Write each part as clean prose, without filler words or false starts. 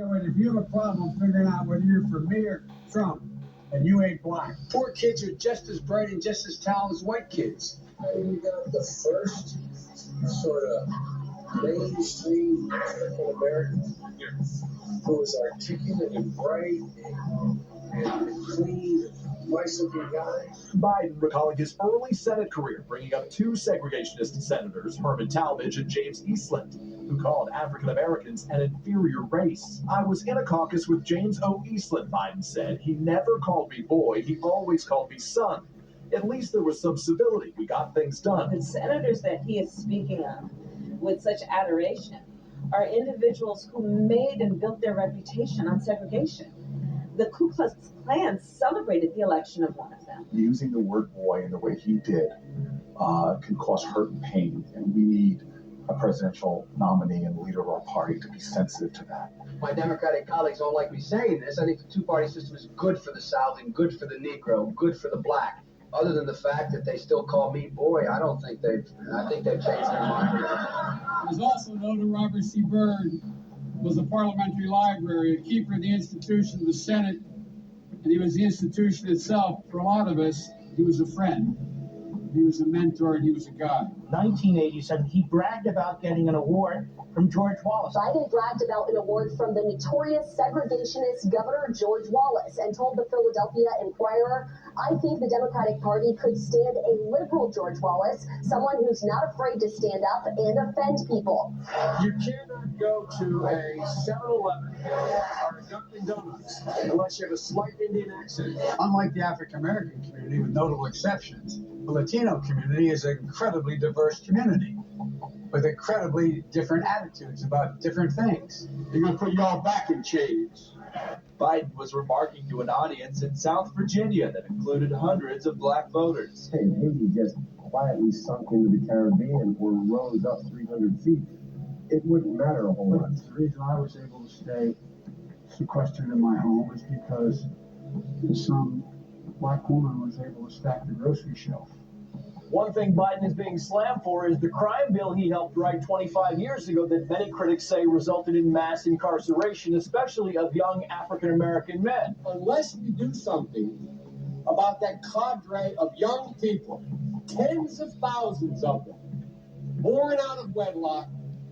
So if you have a problem figuring out whether you're for me or Trump, and you ain't black. Poor kids are just as bright and just as talented as white kids. We got the first sort of mainstream African American who was articulate and bright and clean, nice-looking guy. Biden recalling his early Senate career, bringing up two segregationist senators, Herman Talmadge and James Eastland, who called African Americans an inferior race. I was in a caucus with James O. Eastland, Biden said. He never called me boy, he always called me son. At least there was some civility. We got things done. The senators that he is speaking of with such adoration are individuals who made and built their reputation on segregation. The Ku Klux Klan celebrated the election of one of them. Using the word boy in the way he did can cause hurt and pain, and we need a presidential nominee and leader of our party to be sensitive to that. My Democratic colleagues don't like me saying this. I think the two-party system is good for the South and good for the Negro, good for the black. Other than the fact that they still call me boy, I think they've changed their mind. It was also known that Robert C. Byrd was a parliamentary library, a keeper of the institution of the Senate, and he was the institution itself. For a lot of us, he was a friend, he was a mentor, and he was a guy. 1987, he bragged about getting an award from George Wallace. Biden bragged about an award from the notorious segregationist Governor George Wallace and told the Philadelphia Inquirer, I think the Democratic Party could stand a liberal George Wallace, someone who's not afraid to stand up and offend people. You cannot go to a 7-Eleven or a Dunkin' Donuts unless you have a slight Indian accent. Unlike the African American community, with notable exceptions, the Latino community is an incredibly diverse community with incredibly different attitudes about different things. They're going to put you all back in chains. Biden was remarking to an audience in South Virginia that included hundreds of black voters. Hey, Haiti just quietly sunk into the Caribbean or rose up 300 feet. It wouldn't matter a whole lot. The reason I was able to stay sequestered in my home is because some black woman was able to stack the grocery shelf. One thing Biden is being slammed for is the crime bill he helped write 25 years ago that many critics say resulted in mass incarceration, especially of young African-American men. Unless we do something about that cadre of young people, tens of thousands of them, born out of wedlock,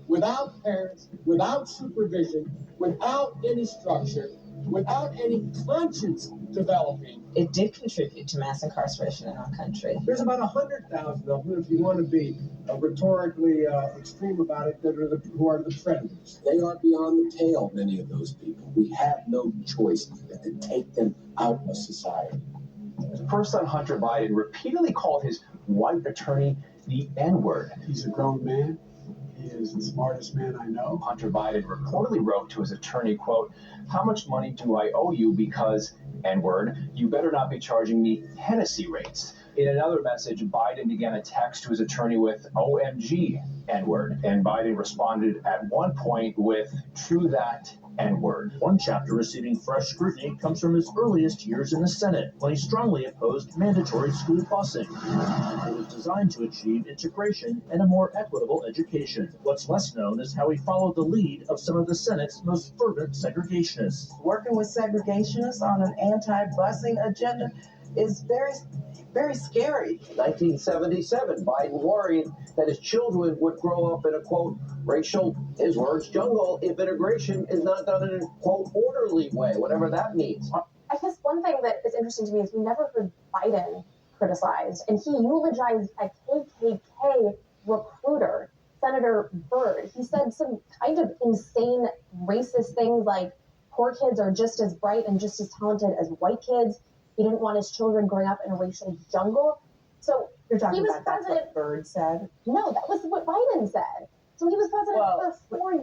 without parents, without supervision, without any structure, without any conscience developing. It did contribute to mass incarceration in our country. There's about 100,000 of them, if you want to be rhetorically extreme about it, who are the predators. They are beyond the pale, many of those people. We have no choice but to take them out of society. His first son, Hunter Biden, repeatedly called his white attorney the N-word. He's a grown man. He is the smartest man I know. Hunter Biden reportedly wrote to his attorney, quote, "How much money do I owe you because, N-word, you better not be charging me Hennessy rates." In another message, Biden began a text to his attorney with OMG, N-word, and Biden responded at one point with true that, N-word. One chapter receiving fresh scrutiny comes from his earliest years in the Senate, when he strongly opposed mandatory school busing. It was designed to achieve integration and a more equitable education. What's less known is how he followed the lead of some of the Senate's most fervent segregationists. Working with segregationists on an anti-busing agenda is very scary. 1977, Biden worried that his children would grow up in a, quote, racial, his words, jungle if integration is not done in a, quote, orderly way, whatever that means. I guess one thing that is interesting to me is we never heard Biden criticized, and he eulogized a KKK recruiter, Senator Byrd. He said some kind of insane racist things like poor kids are just as bright and just as talented as white kids. He didn't want his children growing up in a racial jungle. So You're talking he was about that's president. what Byrd said? No, that was what Biden said. So he was president for 4 years.